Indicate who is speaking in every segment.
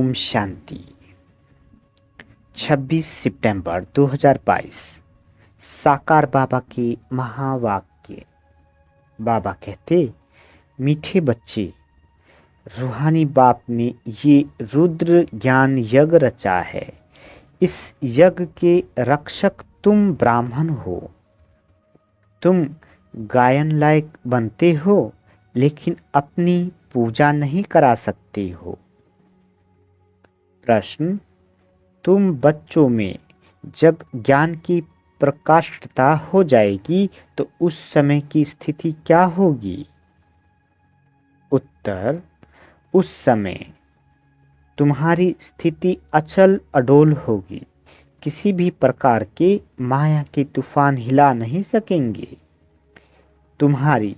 Speaker 1: ओम शांति। 26 सितंबर 2022। साकार बाबा के महावाक्य। बाबा कहते, मीठे बच्चे, रूहानी बाप ने ये रुद्र ज्ञान यज्ञ रचा है। इस यज्ञ के रक्षक तुम ब्राह्मण हो। तुम गायन लायक बनते हो, लेकिन अपनी पूजा नहीं करा सकते हो। प्रश्न, तुम बच्चों में जब ज्ञान की प्रकाष्ठता हो जाएगी तो उस समय की स्थिति क्या होगी? उत्तर, उस समय तुम्हारी स्थिति अचल अडोल होगी। किसी भी प्रकार के माया के तूफान हिला नहीं सकेंगे। तुम्हारी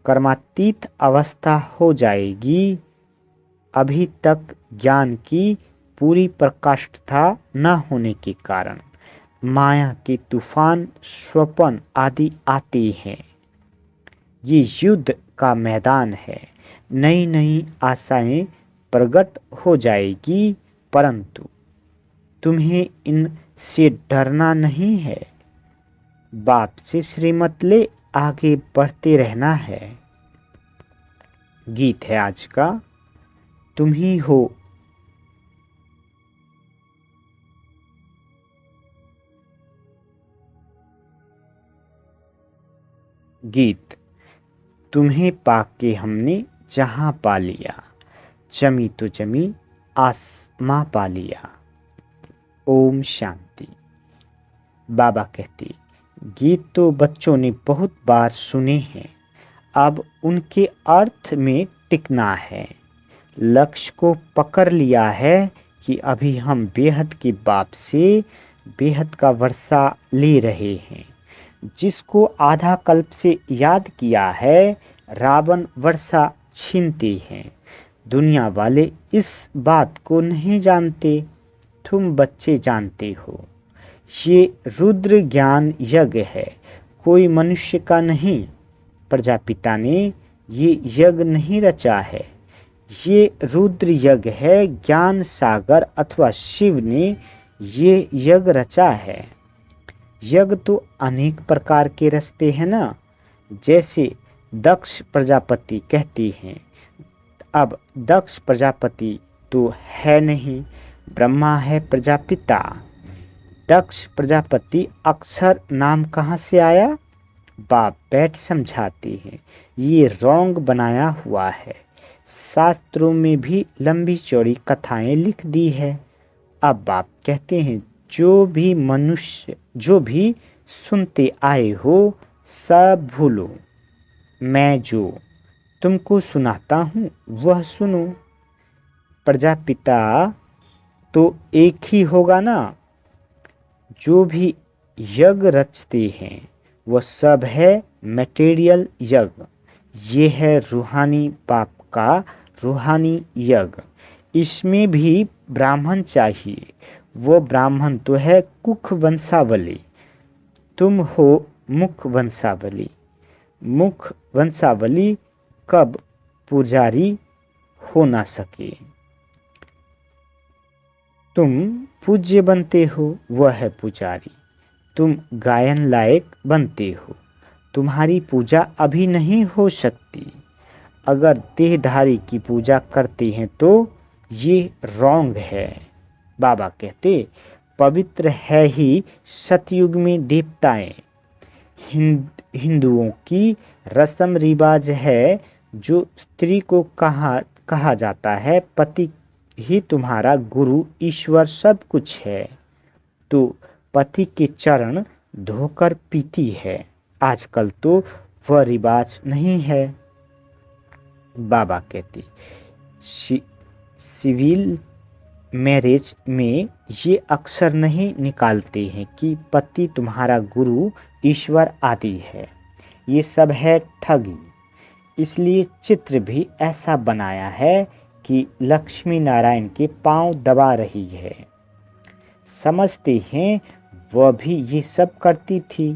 Speaker 1: कर्मातीत अवस्था हो जाएगी। अभी तक ज्ञान की पूरी प्रकाष्ठता न होने के कारण माया के तूफान, स्वप्न आदि आते हैं। ये युद्ध का मैदान है। नई नई आशाएं प्रकट हो जाएगी, परंतु तुम्हें इनसे डरना नहीं है। बाप से श्रीमत ले आगे बढ़ते रहना है। गीत है आज का, तुम ही हो गीत। तुम्हें पाके हमने जहां पा लिया, जमी तो जमी आसमां पा लिया। ओम शांति। बाबा कहते, गीत तो बच्चों ने बहुत बार सुने हैं, अब उनके अर्थ में टिकना है। लक्ष्य को पकड़ लिया है कि अभी हम बेहद के बाप से बेहद का वर्षा ले रहे हैं। जिसको आधा कल्प से याद किया है, रावण वर्षा छीनते हैं। दुनिया वाले इस बात को नहीं जानते, तुम बच्चे जानते हो। ये रुद्र ज्ञान यज्ञ है, कोई मनुष्य का नहीं। प्रजापिता ने ये यज्ञ नहीं रचा है। ये रुद्र यज्ञ है। ज्ञान सागर अथवा शिव ने ये यज्ञ रचा है। यज्ञ तो अनेक प्रकार के रचते हैं ना, जैसे दक्ष प्रजापति कहते हैं। अब दक्ष प्रजापति तो है नहीं, ब्रह्मा है प्रजापिता। दक्ष प्रजापति अक्षर नाम कहाँ से आया? बाप बैठ समझाते हैं, ये रॉन्ग बनाया हुआ है। शास्त्रों में भी लंबी चौड़ी कथाएं लिख दी है। अब बाप कहते हैं, जो भी मनुष्य जो भी सुनते आए हो सब भूलो। मैं जो तुमको सुनाता हूँ वह सुनो। प्रजापिता तो एक ही होगा ना। जो भी यज्ञ रचते हैं वह सब है मटेरियल यज्ञ। ये है रूहानी बाप का रूहानी यज्ञ। इसमें भी ब्राह्मण चाहिए। वो ब्राह्मण तो है कुख वंशावली, तुम हो मुख वंशावली। मुख वंशावली कब पुजारी हो ना सके। तुम पूज्य बनते हो, वह है पुजारी। तुम गायन लायक बनते हो, तुम्हारी पूजा अभी नहीं हो सकती। अगर देहधारी की पूजा करते हैं तो ये रॉन्ग है। बाबा कहते, पवित्र है ही सतयुग में देवताएं। हिंदुओं की रस्म रिवाज है, जो स्त्री को कहा जाता है पति ही तुम्हारा गुरु ईश्वर सब कुछ है, तो पति के चरण धोकर पीती है। आजकल तो वह रिवाज नहीं है। बाबा कहते, सिविल मैरिज में ये अक्सर नहीं निकालते हैं कि पति तुम्हारा गुरु ईश्वर आदि है। ये सब है ठगी। इसलिए चित्र भी ऐसा बनाया है कि लक्ष्मी नारायण के पांव दबा रही है। समझते हैं वह भी ये सब करती थी।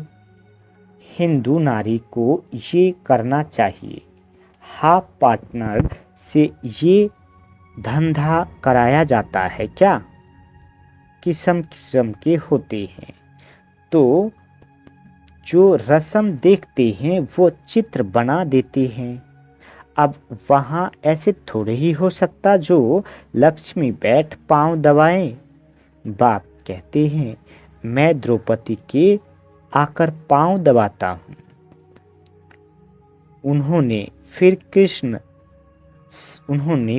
Speaker 1: हिंदू नारी को ये करना चाहिए। हाफ पार्टनर से ये धंधा कराया जाता है क्या? किस्म किस्म के होते हैं। तो जो रस्म देखते हैं वो चित्र बना देते हैं। अब वहाँ ऐसे थोड़े ही हो सकता जो लक्ष्मी बैठ पांव दबाएं। बाप कहते हैं मैं द्रौपदी के आकर पांव दबाता हूँ। उन्होंने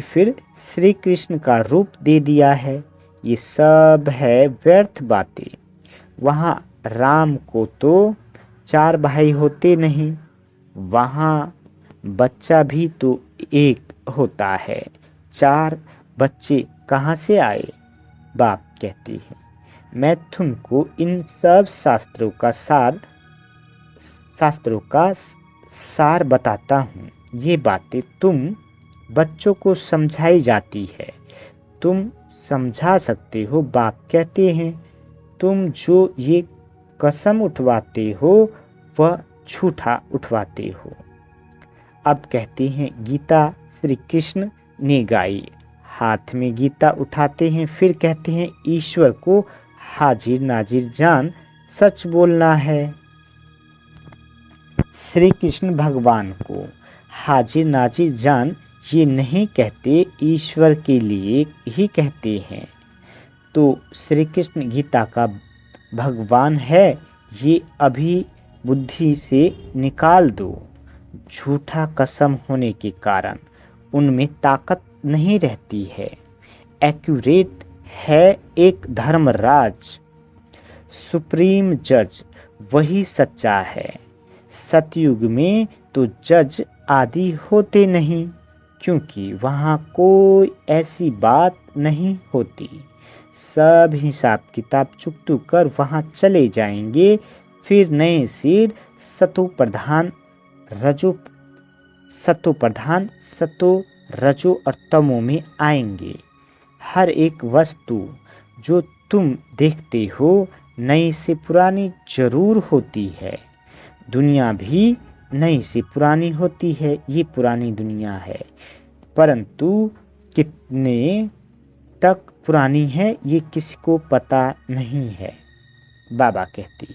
Speaker 1: फिर श्री कृष्ण का रूप दे दिया है। ये सब है व्यर्थ बातें। वहाँ राम को तो 4 भाई होते नहीं, वहाँ बच्चा भी तो एक होता है। 4 बच्चे कहाँ से आए? बाप कहते हैं मैं तुमको इन सब शास्त्रों का सार बताता हूँ। ये बातें तुम बच्चों को समझाई जाती है, तुम समझा सकते हो। बाप कहते हैं तुम जो ये कसम उठवाते हो वह झूठा उठवाते हो। अब कहते हैं गीता श्री कृष्ण ने गाई। हाथ में गीता उठाते हैं, फिर कहते हैं ईश्वर को हाजिर नाजिर जान सच बोलना है। श्री कृष्ण भगवान को हाजिर नाजिर जान ये नहीं कहते, ईश्वर के लिए ही कहते हैं। तो श्री कृष्ण गीता का भगवान है, ये अभी बुद्धि से निकाल दो। झूठा कसम होने के कारण उनमें ताकत नहीं रहती है। एक्यूरेट है एक धर्मराज, सुप्रीम जज, वही सच्चा है। सतयुग में तो जज आदि होते नहीं, क्योंकि वहाँ कोई ऐसी बात नहीं होती। सब हिसाब किताब चुकतू कर वहाँ चले जाएंगे। फिर नए सिर सतो रजो और तमो में आएंगे। हर एक वस्तु जो तुम देखते हो नई से पुरानी जरूर होती है। दुनिया भी नई से पुरानी होती है, ये पुरानी दुनिया है, परंतु कितने तक पुरानी है ये किसी को पता नहीं है। बाबा कहती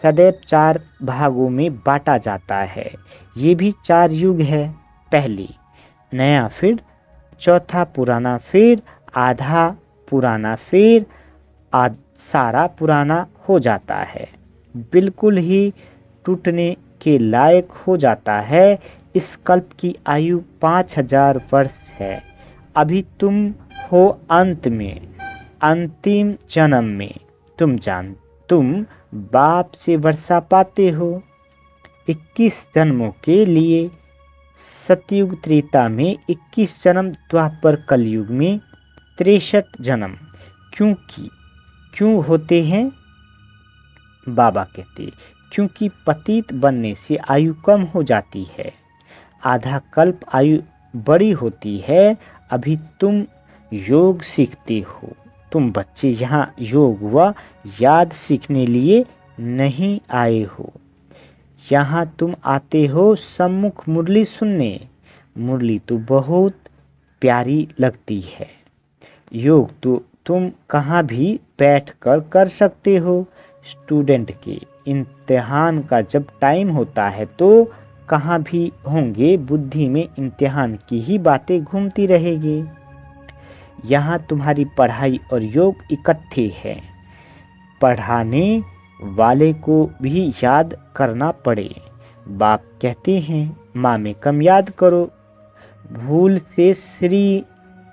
Speaker 1: सदैव 4 भागों में बांटा जाता है। ये भी 4 युग है। पहली नया, फिर चौथा पुराना, फिर आधा पुराना, फिर सारा पुराना हो जाता है, बिल्कुल ही टूटने के लायक हो जाता है। इस कल्प की आयु 5000 वर्ष है। अभी तुम हो अंत में, अंतिम जन्म में तुम बाप से वर्षा पाते हो 21 जन्मों के लिए। सतयुग त्रेता में 21 जन्म, द्वापर कलयुग में 63 जन्म। क्यों होते हैं? बाबा कहते क्योंकि पतित बनने से आयु कम हो जाती है, आधा कल्प आयु बड़ी होती है। अभी तुम योग सीखते हो, तुम बच्चे यहाँ योग व याद सीखने लिए नहीं आए हो। यहाँ तुम आते हो सम्मुख मुरली सुनने। मुरली तो बहुत प्यारी लगती है। योग तो तुम कहाँ भी बैठकर कर सकते हो। स्टूडेंट के इम्तिहान का जब टाइम होता है तो कहाँ भी होंगे, बुद्धि में इम्तिहान की ही बातें घूमती रहेगी। यहाँ तुम्हारी पढ़ाई और योग इकट्ठे हैं। पढ़ाने वाले को भी याद करना पड़े। बाप कहते हैं माँ में कम याद करो। भूल से श्री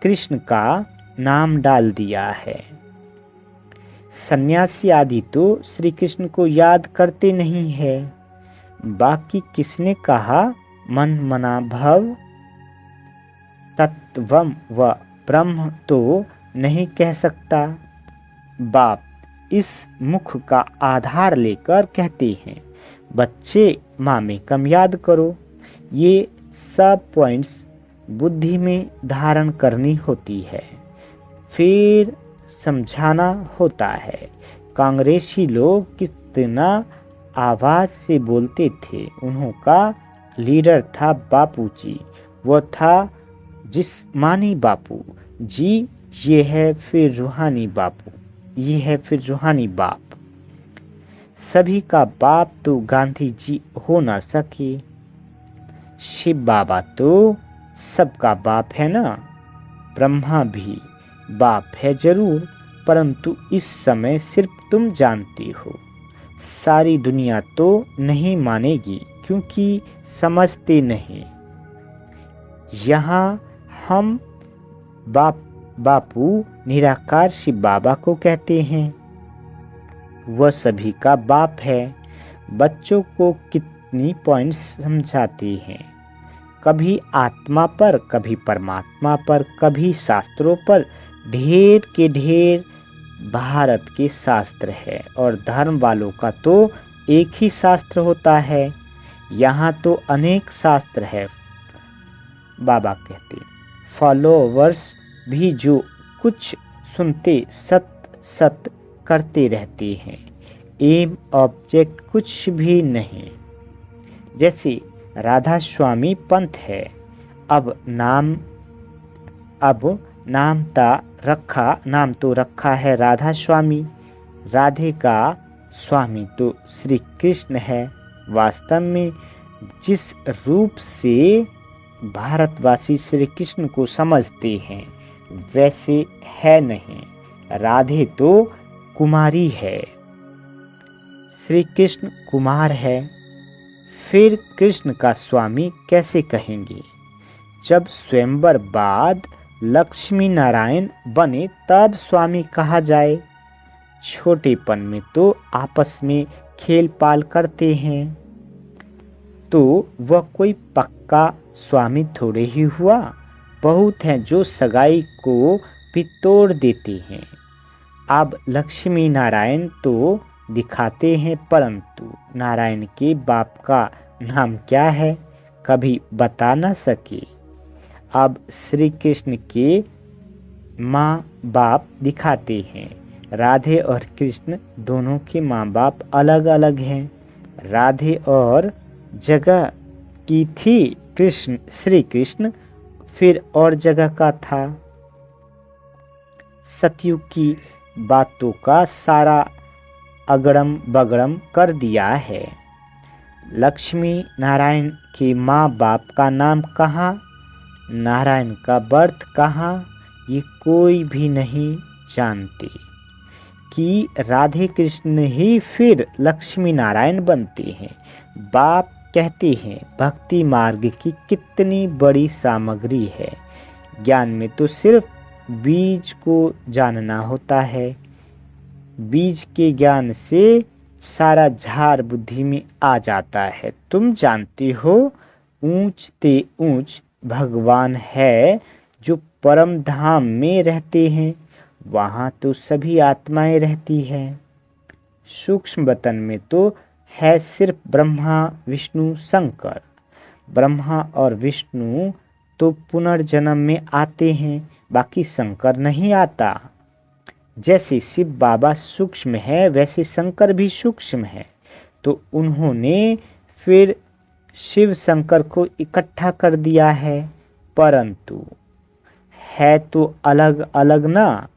Speaker 1: कृष्ण का नाम डाल दिया है। सन्यासी आदि तो श्री कृष्ण को याद करते नहीं है। बाकी किसने कहा मन मना भव तत्वम व ब्रह्म तो नहीं कह सकता। बाप इस मुख का आधार लेकर कहते हैं बच्चे माँ में कम याद करो। ये सब पॉइंट्स बुद्धि में धारण करनी होती है, फिर समझाना होता है। कांग्रेसी लोग कितना आवाज़ से बोलते थे। उन्हों का लीडर था बापूजी, वो था जिस्मानी बापू। जी ये है फिर रूहानी बापू, ये है फिर रूहानी बाप। सभी का बाप तो गांधी जी हो ना सके, शिव बाबा तो सबका बाप है ना। ब्रह्मा भी बाप है जरूर, परंतु इस समय सिर्फ तुम जानती हो, सारी दुनिया तो नहीं मानेगी क्योंकि समझते नहीं। यहाँ हम बापू निराकार शिव बाबा को कहते हैं, वह सभी का बाप है। बच्चों को कितनी पॉइंट्स समझाते हैं, कभी आत्मा पर, कभी परमात्मा पर, कभी शास्त्रों पर, ढेर के ढेर भारत के शास्त्र है और धर्म वालों का तो एक ही शास्त्र होता है। यहाँ तो अनेक शास्त्र है, बाबा कहते। फॉलोवर्स भी जो कुछ सुनते सत सत करते रहते हैं, एम ऑब्जेक्ट कुछ भी नहीं। जैसे राधा स्वामी पंथ है, अब नाम तो रखा है राधा स्वामी। राधे का स्वामी तो श्री कृष्ण है। वास्तव में जिस रूप से भारतवासी श्री कृष्ण को समझते हैं वैसे है नहीं। राधे तो कुमारी है, श्री कृष्ण कुमार है, फिर कृष्ण का स्वामी कैसे कहेंगे। जब स्वयंवर बाद लक्ष्मी नारायण बने तब स्वामी कहा जाए। छोटेपन में तो आपस में खेल पाल करते हैं, तो वह कोई पक्का स्वामी थोड़े ही हुआ। बहुत हैं जो सगाई को भी तोड़ देते हैं। अब लक्ष्मी नारायण तो दिखाते हैं, परंतु नारायण के बाप का नाम क्या है कभी बता न सके। अब श्री कृष्ण के माँ बाप दिखाते हैं। राधे और कृष्ण दोनों के माँ बाप अलग अलग हैं। राधे और जगह की थी, कृष्ण श्री कृष्ण फिर और जगह का था। सतयुग की बातों का सारा अगड़म बगड़म कर दिया है। लक्ष्मी नारायण के माँ बाप का नाम कहाँ, नारायण का बर्थ कहाँ, ये कोई भी नहीं जानते कि राधे कृष्ण ही फिर लक्ष्मी नारायण बनते हैं। बाप कहते हैं भक्ति मार्ग की कितनी बड़ी सामग्री है। ज्ञान में तो सिर्फ बीज को जानना होता है, बीज के ज्ञान से सारा झाड़ बुद्धि में आ जाता है। तुम जानती हो ऊंच ते ऊंच भगवान है जो परम धाम में रहते हैं, वहाँ तो सभी आत्माएं रहती हैं। सूक्ष्म वतन में तो है सिर्फ ब्रह्मा विष्णु शंकर। ब्रह्मा और विष्णु तो पुनर्जन्म में आते हैं, बाकी शंकर नहीं आता। जैसे शिव बाबा सूक्ष्म है वैसे शंकर भी सूक्ष्म है, तो उन्होंने फिर शिव शंकर को इकट्ठा कर दिया है, परंतु है तो अलग अलग ना।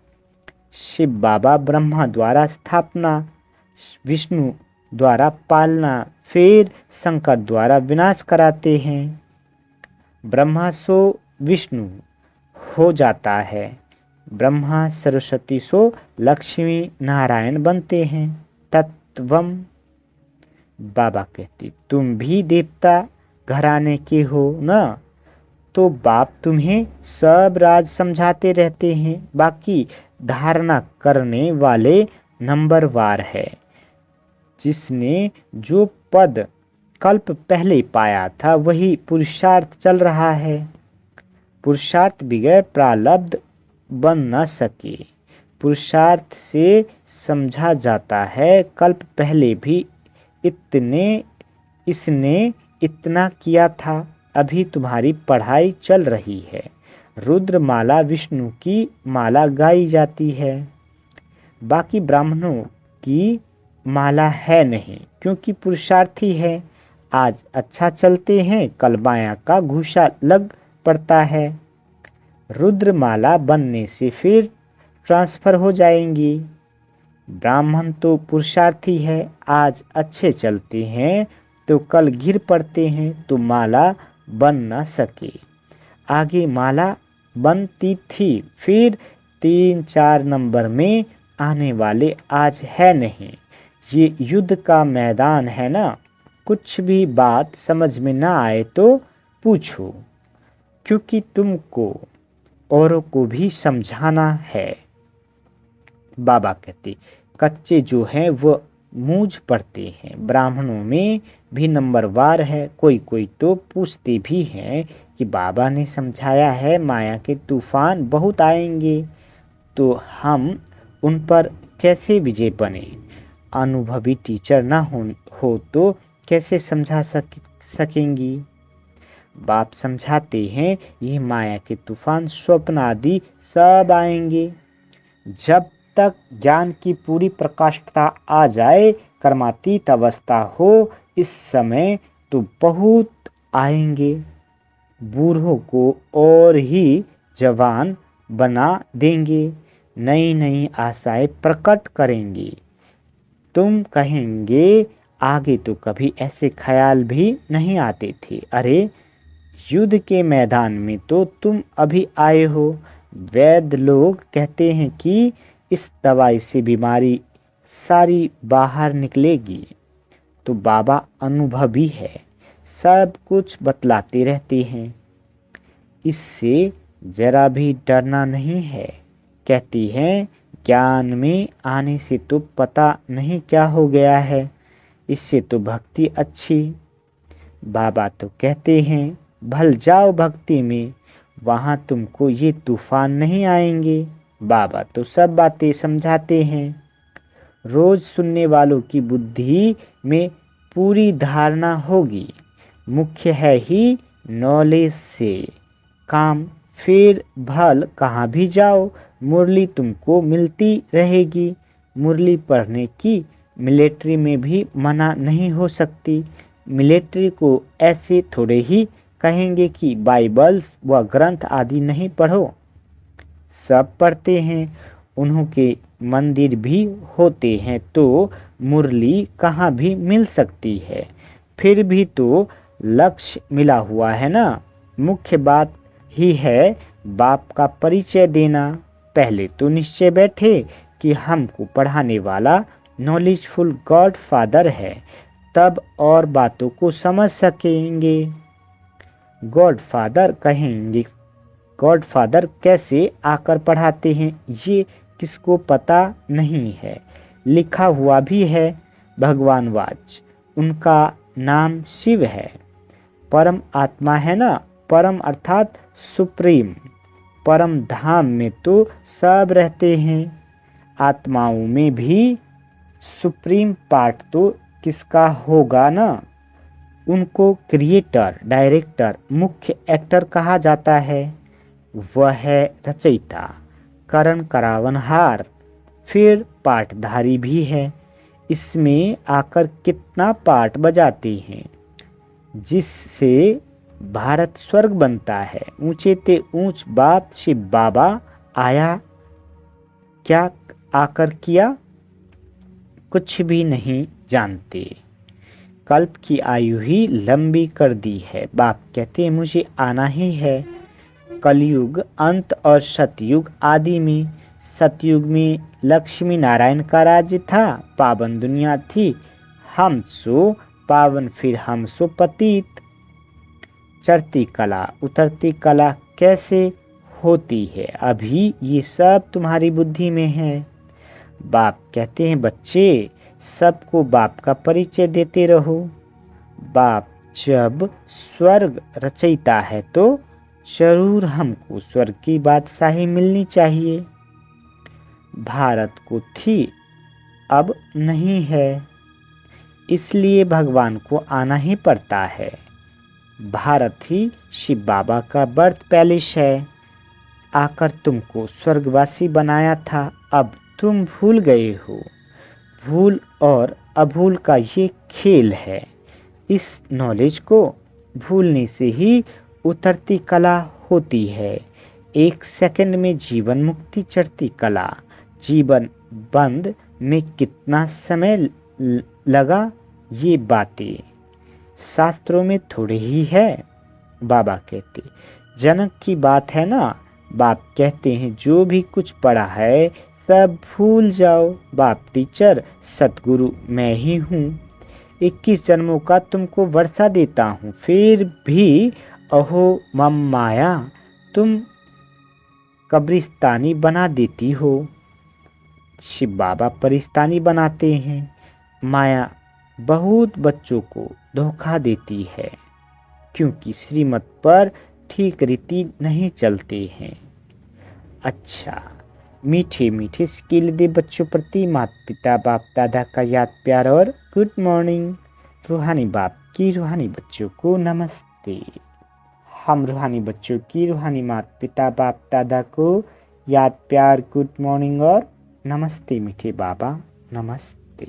Speaker 1: शिव बाबा ब्रह्मा द्वारा स्थापना, विष्णु द्वारा पालना, फिर शंकर द्वारा विनाश कराते हैं। ब्रह्मा सो विष्णु हो जाता है, ब्रह्मा सरस्वती सो लक्ष्मी नारायण बनते हैं। तत्वम बाबा कहते तुम भी देवता घराने के हो ना, तो बाप तुम्हें सब राज समझाते रहते हैं, बाकी धारणा करने वाले नंबरवार है। जिसने जो पद कल्प पहले पाया था वही पुरुषार्थ चल रहा है। पुरुषार्थ बगैर प्रारब्ध बन न सके। पुरुषार्थ से समझा जाता है कल्प पहले भी इसने इतना किया था, अभी तुम्हारी पढ़ाई चल रही है। रुद्र माला विष्णु की माला गाई जाती है, बाकी ब्राह्मणों की माला है नहीं, क्योंकि पुरुषार्थी है। आज अच्छा चलते हैं, कल बायां का घूसा लग पड़ता है। रुद्रमाला बनने से फिर ट्रांसफ़र हो जाएंगी। ब्राह्मण तो पुरुषार्थी है, आज अच्छे चलते हैं तो कल गिर पड़ते हैं तो माला बन न सके। आगे माला बनती थी, फिर 3-4 नंबर में आने वाले आज है नहीं। ये युद्ध का मैदान है ना, कुछ भी बात समझ में ना आए तो पूछो, क्योंकि तुमको औरों को भी समझाना है। बाबा कहते कच्चे जो हैं वो मूझ पड़ते हैं। ब्राह्मणों में भी नंबरवार है, कोई कोई तो पूछते भी हैं कि बाबा ने समझाया है माया के तूफान बहुत आएंगे, तो हम उन पर कैसे विजय बने। अनुभवी टीचर ना हो तो कैसे समझा सकेंगी। बाप समझाते हैं ये माया के तूफान स्वप्न आदि सब आएंगे। जब तक ज्ञान की पूरी प्रकाशता आ जाए, कर्मातीत अवस्था हो, इस समय तो बहुत आएंगे। बूढ़ों को और ही जवान बना देंगे, नई नई आशाएं प्रकट करेंगे। तुम कहेंगे आगे तो कभी ऐसे ख्याल भी नहीं आते थे। अरे युद्ध के मैदान में तो तुम अभी आए हो। वैद्य लोग कहते हैं कि इस दवाई से बीमारी सारी बाहर निकलेगी। तो बाबा अनुभवी है, सब कुछ बतलाते रहते हैं, इससे जरा भी डरना नहीं है। कहती हैं ज्ञान में आने से तो पता नहीं क्या हो गया है, इससे तो भक्ति अच्छी। बाबा तो कहते हैं भल जाओ भक्ति में, वहाँ तुमको ये तूफान नहीं आएंगे। बाबा तो सब बातें समझाते हैं। रोज सुनने वालों की बुद्धि में पूरी धारणा होगी। मुख्य है ही नॉलेज से काम, फिर भल कहाँ भी जाओ मुरली तुमको मिलती रहेगी। मुरली पढ़ने की मिलिट्री में भी मना नहीं हो सकती। मिलिट्री को ऐसे थोड़े ही कहेंगे कि बाइबल्स व ग्रंथ आदि नहीं पढ़ो, सब पढ़ते हैं। उन्हों के मंदिर भी होते हैं तो मुरली कहाँ भी मिल सकती है। फिर भी तो लक्ष्य मिला हुआ है ना। मुख्य बात ही है बाप का परिचय देना। पहले तो निश्चय बैठे कि हमको पढ़ाने वाला नॉलेजफुल गॉड फादर है, तब और बातों को समझ सकेंगे। गॉड फादर कहेंगे, गॉड फादर कैसे आकर पढ़ाते हैं ये किसको पता नहीं है। लिखा हुआ भी है भगवान वाच, उनका नाम शिव है। परम आत्मा है ना, परम अर्थात सुप्रीम। परम धाम में तो सब रहते हैं। आत्माओं में भी सुप्रीम पार्ट तो किसका होगा ना। उनको क्रिएटर, डायरेक्टर, मुख्य एक्टर कहा जाता है। वह है रचयिता, करण करावनहार, फिर पाठधारी भी है। इसमें आकर कितना पाठ बजाते हैं, जिससे भारत स्वर्ग बनता है। ऊंचे ते ऊंच बात शिव बाबा आया, क्या आकर किया कुछ भी नहीं जानते। कल्प की आयु ही लंबी कर दी है। बाप कहते हैं मुझे आना ही है। कलयुग अंत और सतयुग आदि में। सतयुग में लक्ष्मी नारायण का राज्य था, पावन दुनिया थी। हम सो पावन, फिर हम सो पतित। चढ़ती कला उतरती कला कैसे होती है, अभी ये सब तुम्हारी बुद्धि में है। बाप कहते हैं बच्चे सबको बाप का परिचय देते रहो। बाप जब स्वर्ग रचयिता है तो जरूर हमको स्वर्ग की बादशाही मिलनी चाहिए। भारत को थी, अब नहीं है, इसलिए भगवान को आना ही पड़ता है। भारत ही शिव बाबा का बर्थ पैलेस है। आकर तुमको स्वर्गवासी बनाया था, अब तुम भूल गए हो। भूल और अभूल का ये खेल है। इस नॉलेज को भूलने से ही उतरती कला होती है। एक सेकंड में जीवन मुक्ति चढ़ती कला, जीवन बंद में कितना समय लगा, ये बातें शास्त्रों में थोड़े ही है। बाबा कहते, जनक की बात है ना। बाप कहते हैं जो भी कुछ पढ़ा है सब भूल जाओ। बाप टीचर सतगुरु मैं ही हूँ। 21 जन्मों का तुमको वर्षा देता हूँ, फिर भी अहो मम माया तुम कब्रिस्तानी बना देती हो। शिव बाबा परिस्तानी बनाते हैं। माया बहुत बच्चों को धोखा देती है, क्योंकि श्रीमत पर ठीक रीति नहीं चलते हैं। अच्छा, मीठे मीठे स्किल दे बच्चों प्रति माता पिता बाप दादा का याद प्यार और गुड मॉर्निंग। रूहानी बाप की रूहानी बच्चों को नमस्ते। हम रूहानी बच्चों की रूहानी माता पिता बाप दादा को याद प्यार गुड मॉर्निंग और नमस्ते मीठे बाबा नमस्ते।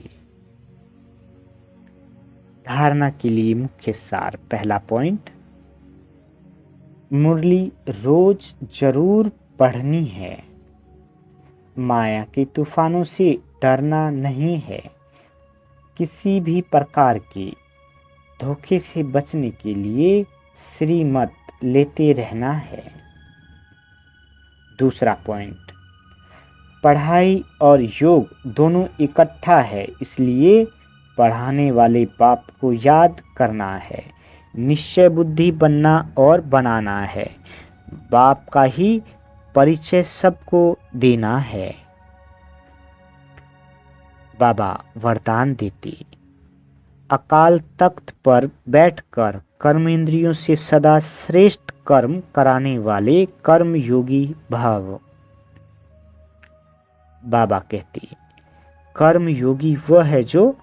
Speaker 1: धारणा के लिए मुख्य सार। पहला पॉइंट, मुरली रोज जरूर पढ़नी है। माया के तूफानों से डरना नहीं है। किसी भी प्रकार के धोखे से बचने के लिए श्रीमत लेते रहना है। दूसरा पॉइंट, पढ़ाई और योग दोनों इकट्ठा है, इसलिए पढ़ाने वाले बाप को याद करना है। निश्चय बुद्धि बनना और बनाना है। बाप का ही परिचय सबको देना है। बाबा वरदान देते, अकाल तख्त पर बैठकर कर्मेंद्रियों से सदा श्रेष्ठ कर्म कराने वाले कर्म योगी भाव। बाबा कहते, कर्म योगी वह है जो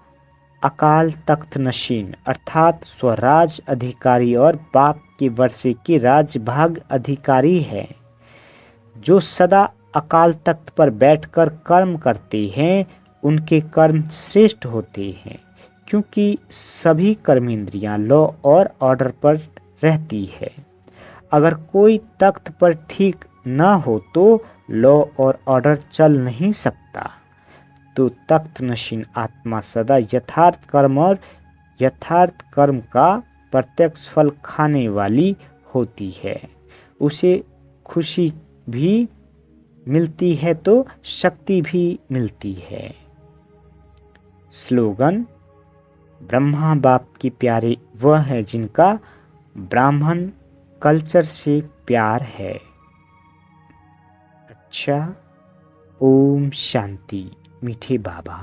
Speaker 1: अकाल तख्त नशीन अर्थात स्वराज अधिकारी और बाप के वर्षे के राजभाग अधिकारी है। जो सदा अकाल तख्त पर बैठकर कर्म करते हैं उनके कर्म श्रेष्ठ होते हैं, क्योंकि सभी कर्मेंद्रियां लॉ और ऑर्डर पर रहती है। अगर कोई तख्त पर ठीक न हो तो लॉ और ऑर्डर चल नहीं सकता। तो तख्त नशीन आत्मा सदा यथार्थ कर्म और यथार्थ कर्म का प्रत्यक्ष फल खाने वाली होती है। उसे खुशी भी मिलती है तो शक्ति भी मिलती है। स्लोगन, ब्रह्मा बाप के प्यारे वह है जिनका ब्राह्मण कल्चर से प्यार है। अच्छा, ओम शांति मीठे बाबा।